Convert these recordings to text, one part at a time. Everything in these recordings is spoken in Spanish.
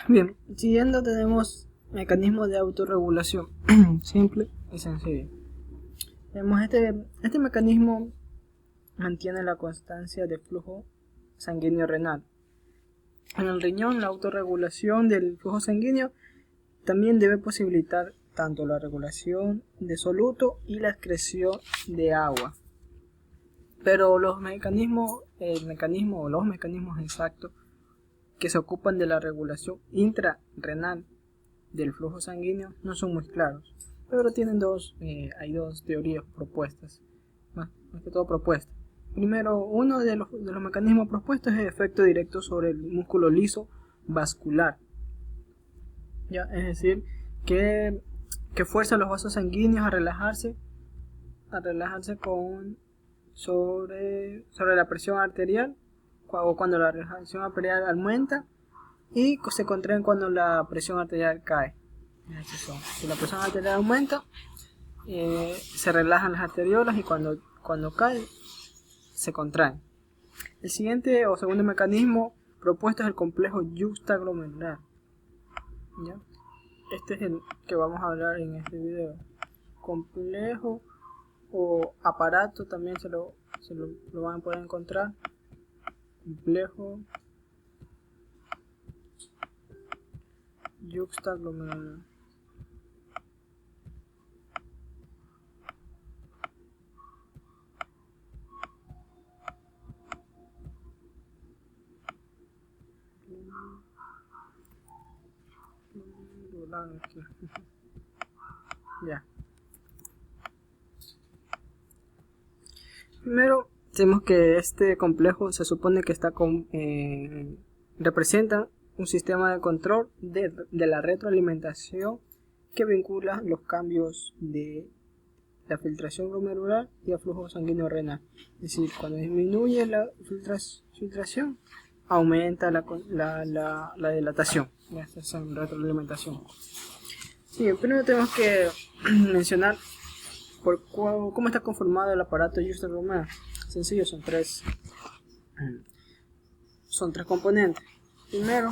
Bien, siguiendo tenemos mecanismo de autorregulación, simple y sencillo. Tenemos este mecanismo mantiene la constancia de flujo sanguíneo renal. En el riñón, la autorregulación del flujo sanguíneo también debe posibilitar tanto la regulación de soluto y la excreción de agua. Pero los mecanismos exactos que se ocupan de la regulación intrarrenal del flujo sanguíneo no son muy claros, pero hay dos teorías propuestas, más que todo propuestas. Primero, uno de los mecanismos propuestos es el efecto directo sobre el músculo liso vascular, ¿ya? Es decir, que fuerza los vasos sanguíneos a relajarse sobre la presión arterial, o cuando la presión arterial aumenta, y se contraen cuando la presión arterial cae. Si la presión arterial aumenta, se relajan las arteriolas, y cuando cae, se contraen. El siguiente o segundo mecanismo propuesto es el complejo yuxtaglomerular, ¿ya? Este es el que vamos a hablar en este video. Complejo o aparato también se lo van a poder encontrar. Complejo yuxtaglomerular. Ya. Primero tenemos que este complejo se supone que representa un sistema de control de la retroalimentación que vincula los cambios de la filtración glomerular y el flujo sanguíneo renal. Es decir, cuando disminuye la filtración, aumenta la dilatación. Esta es la retroalimentación. Sí, primero tenemos que mencionar cómo está conformado el aparato yuxtaglomerular. Sencillo, son tres componentes. Primero,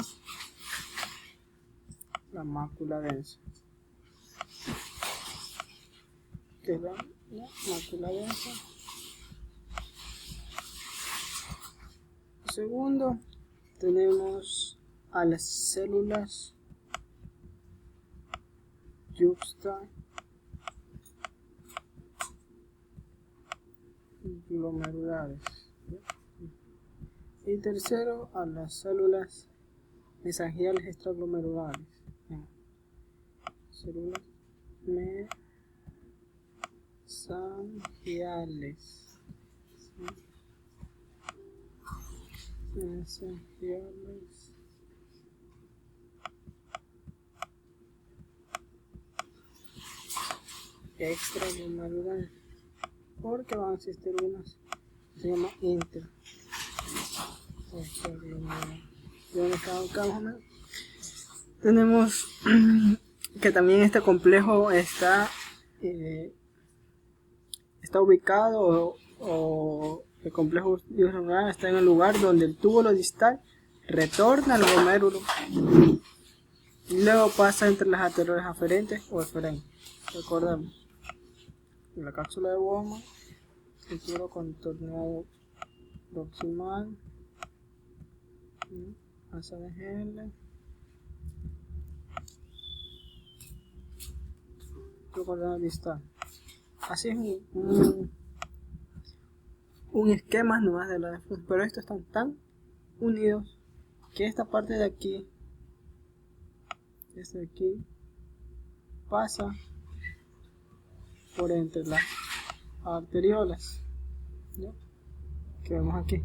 la mácula densa, que es la mácula densa. Segundo, tenemos a las células yuxtaglomerulares. Y tercero, a las células mesangiales extraglomerulares. Células mesangiales. Mesangiales extraglomerulares, porque van a existir unas que se llama extraglomerulares. Tenemos que también este complejo está ubicado, o el complejo yuxtaglomerular está en el lugar donde el túbulo distal retorna al glomérulo y luego pasa entre las arteriolas aferentes o eferentes. Recordemos, la cápsula de Bowman, el túbulo contorneado proximal, asa de Henle, túbulo contorneado distal. Así es un esquema nomás de la defensa, pero estos están tan unidos que esta parte de aquí, pasa por entre las arteriolas, ¿ya? Que vemos aquí.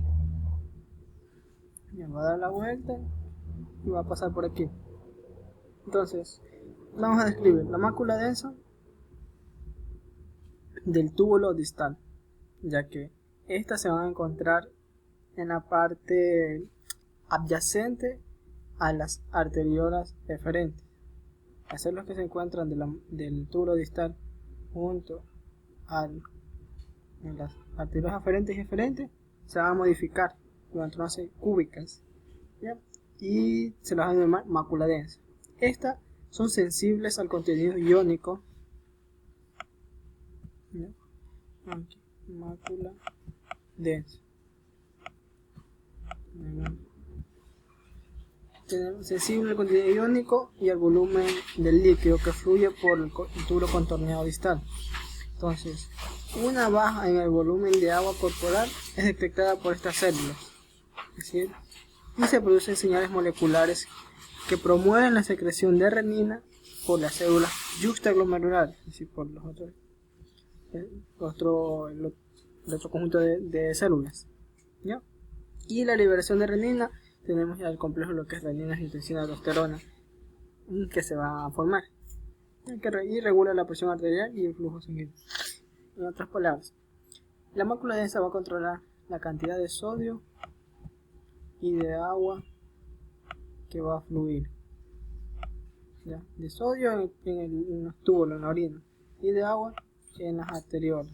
Ya va a dar la vuelta y va a pasar por aquí. Entonces, vamos a describir la mácula densa del túbulo distal, ya que estas se van a encontrar en la parte adyacente a las arteriolas eferentes. Las células que se encuentran del túbulo distal junto en las arteriolas aferentes y eferentes se van a modificar y van a tornarse cúbicas, ¿ya? y se las va a denominar mácula densa. Estas son sensibles al contenido iónico. ¿Ya? Aquí, mácula densa. Sensible al contenido iónico y al volumen del líquido que fluye por el tubo contorneado distal. Entonces, una baja en el volumen de agua corporal es detectada por estas células, es decir, y se producen señales moleculares que promueven la secreción de renina por las células yuxtaglomerulares, es decir, por el otro conjunto de células, ¿ya? Y la liberación de renina, tenemos ya el complejo lo que es renina, angiotensina, aldosterona, que se va a formar, y regula la presión arterial y el flujo sanguíneo. En otras palabras, la mácula densa va a controlar la cantidad de sodio y de agua que va a fluir, ¿ya? De sodio en los túbulos, en la orina, y de agua en las arteriolas.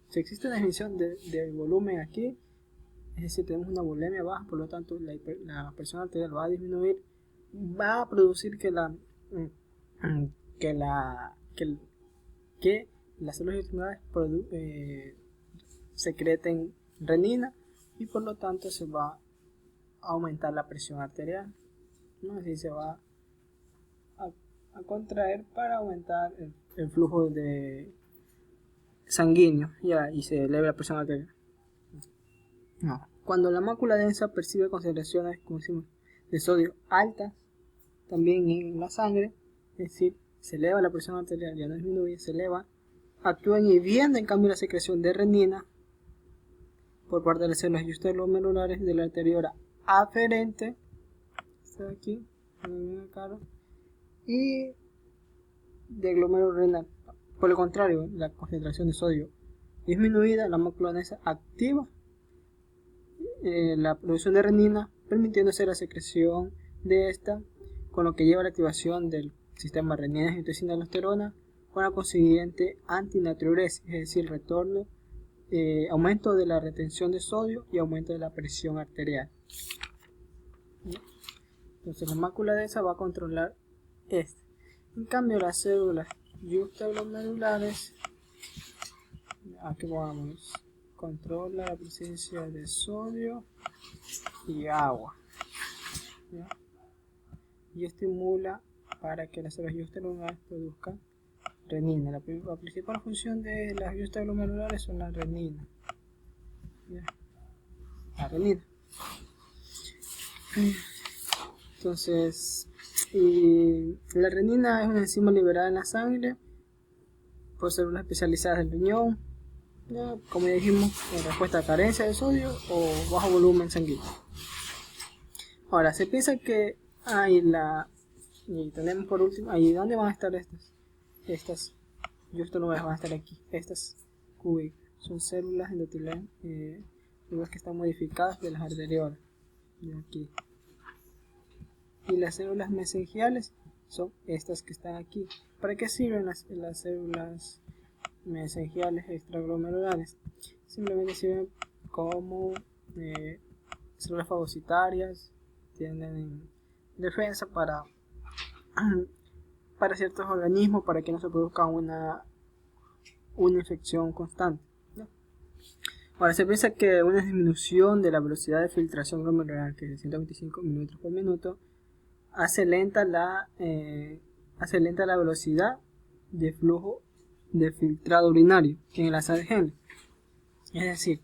Si existe una disminución del volumen aquí, es decir, tenemos una volemia baja, por lo tanto la presión arterial va a disminuir, va a producir que las células intestinales secreten renina y por lo tanto se va a aumentar la presión arterial, ¿no? Así se va a contraer para aumentar el flujo sanguíneo, ¿ya? Y se eleva la presión arterial. No. Cuando la mácula densa percibe concentraciones, como decimos, de sodio altas, también en la sangre, es decir, se eleva la presión arterial, ya no disminuye, se eleva, actúa inhibiendo en cambio la secreción de renina por parte de las células yuxtaglomerulares de la arteriola aferente, está aquí, y de glómerulo renal. Por el contrario, la concentración de sodio disminuida, la mácula densa activa la producción de renina, permitiéndose la secreción de esta, con lo que lleva a la activación del sistema renina-angiotensina-aldosterona, con la consiguiente antinatriuresis, es decir, retorno, aumento de la retención de sodio y aumento de la presión arterial. Entonces la mácula densa va a controlar esto. En cambio, las células yuxtaglomerulares, aquí vamos, controla la presencia de sodio y agua, ¿ya? Y estimula para que las células yuxtaglomerulares produzcan renina. La principal función de las yuxtaglomerulares son la renina, ¿ya? La renina. Entonces, la renina es una enzima liberada en la sangre por células especializadas del riñón, ¿ya? Como ya dijimos, en respuesta a carencia de sodio o bajo volumen sanguíneo. Ahora, se piensa que y tenemos por último, ahí ¿dónde van a estar estas yuxtaglomerulares? Van a estar aquí, estas cúbicas, son células endoteliales, células que están modificadas de las arteriolas, de aquí. Y las células mesengiales son estas que están aquí. ¿Para qué sirven las células mesengiales extraglomerulares? Simplemente sirven como células fagocitarias, tienen defensa para ciertos organismos, para que no se produzca una infección constante, ¿no? Ahora, se piensa que una disminución de la velocidad de filtración glomerular, que es de 125 milímetros por minuto, hace lenta la velocidad de flujo de filtrado urinario en el ADG. Es decir,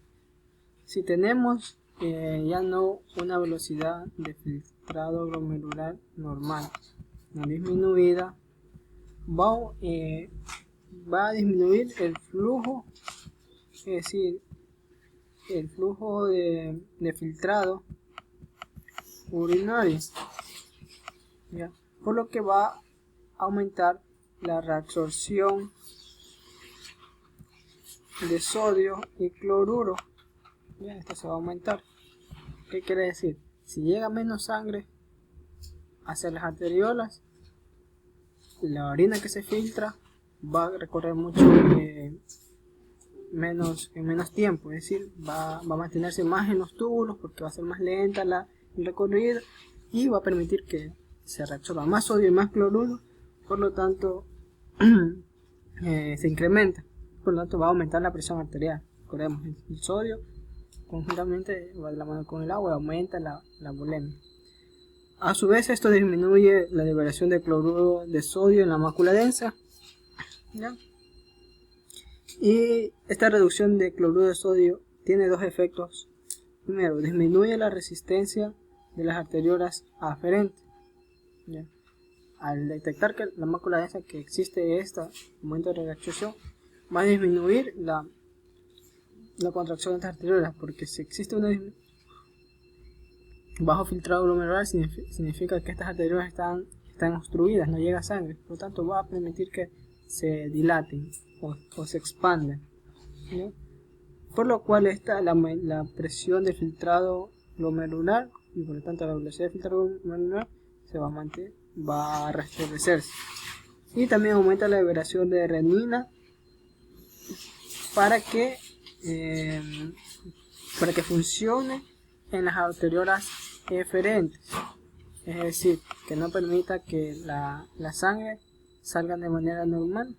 si tenemos ya no una velocidad de filtrado glomerular normal, no disminuida, va a disminuir el flujo, es decir, el flujo de filtrado urinario, ¿ya? Por lo que va a aumentar la reabsorción de sodio y cloruro, ¿ya? Esto se va a aumentar. ¿Qué quiere decir? Si llega menos sangre hacia las arteriolas, la orina que se filtra va a recorrer mucho en menos tiempo, es decir, va a mantenerse más en los túbulos porque va a ser más lenta el recorrido y va a permitir que se reabsorba más sodio y más cloruro, por lo tanto se incrementa, por lo tanto va a aumentar la presión arterial. Recordemos, el sodio conjuntamente va de la mano con el agua y aumenta la volemia. A su vez, esto disminuye la liberación de cloruro de sodio en la mácula densa, ¿ya? Y esta reducción de cloruro de sodio tiene dos efectos. Primero, disminuye la resistencia de las arteriolas aferentes, ¿ya? Al detectar que la mácula densa que existe este momento de relaxación, va a disminuir la contracción de estas arteriolas, porque si existe un bajo filtrado glomerular significa que estas arteriolas están obstruidas, no llega sangre, por lo tanto va a permitir que se dilaten o se expanden, ¿no? Por lo cual la presión del filtrado glomerular y por lo tanto la velocidad del filtrado glomerular se va a restablecerse, y también aumenta la liberación de renina para que funcione en las arteriolas eferentes, es decir, que no permita que la sangre salga de manera normal,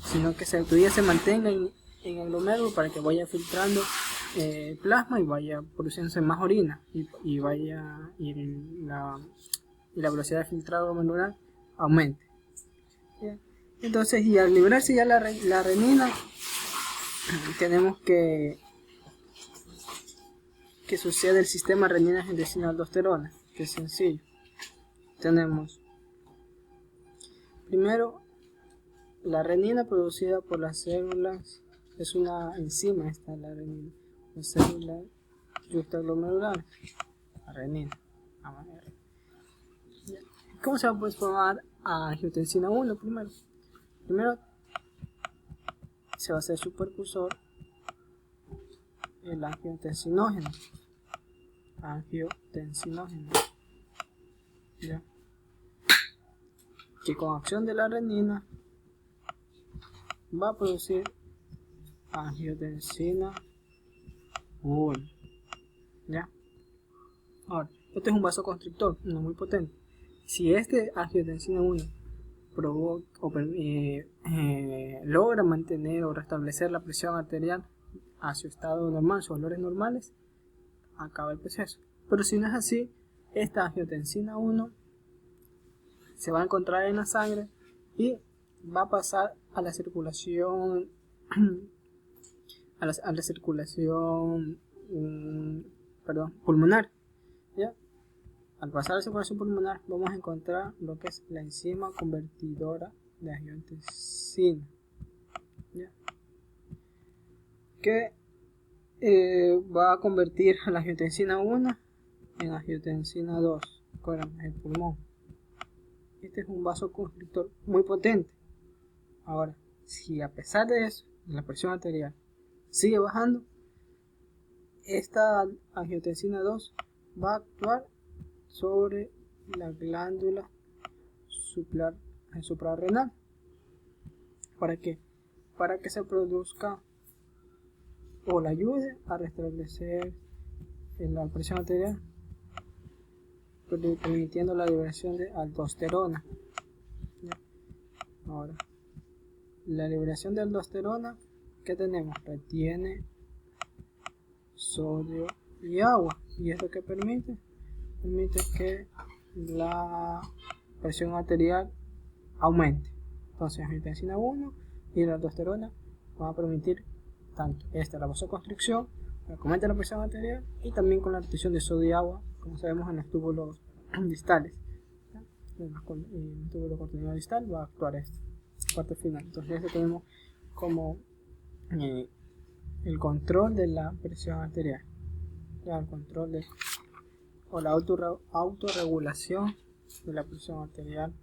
sino que todavía se mantenga en el glomérulo para que vaya filtrando plasma y vaya produciéndose más orina y la velocidad de filtrado glomerular aumente. ¿Sí? Entonces, y al liberarse ya la renina, tenemos que sucede el sistema renina-angiotensina-aldosterona, que es sencillo. Tenemos primero la renina producida por las células, es una enzima esta, la renina, las células juxtaglomerulares, la renina. ¿Cómo se va a poder formar angiotensina 1 primero? Primero se va a hacer su precursor, el angiotensinógeno. ¿Ya? Que con acción de la renina va a producir angiotensina 1. ¿Ya? Ahora, este es un vasoconstrictor, no muy potente. Si este angiotensina 1 logra mantener o restablecer la presión arterial a su estado normal, sus valores normales, acaba el proceso. Pero si no es así, esta angiotensina 1 se va a encontrar en la sangre y va a pasar a la circulación pulmonar, ¿ya? Al pasar a la circulación pulmonar vamos a encontrar lo que es la enzima convertidora de angiotensina, ¿ya? Que va a convertir a la angiotensina 1 en angiotensina 2 con el pulmón. Este es un vasoconstrictor muy potente. Ahora, si a pesar de eso la presión arterial sigue bajando, esta angiotensina 2 va a actuar sobre la glándula suprarrenal. ¿Para qué? Para que se produzca o la ayude a restablecer la presión arterial, permitiendo la liberación de aldosterona. ¿Ya? Ahora, la liberación de aldosterona, ¿qué tenemos? Retiene sodio y agua, y es lo que permite que la presión arterial aumente. Entonces, angiotensina 1 y la aldosterona van a permitir tanto la vasoconstricción, para que aumente la presión arterial, y también con la retención de sodio y agua, como sabemos en los túbulos distales. En el túbulo contenedor distal va a actuar esta parte final. Entonces, ya tenemos como el control de la presión arterial, ya el control o la autorregulación de la presión arterial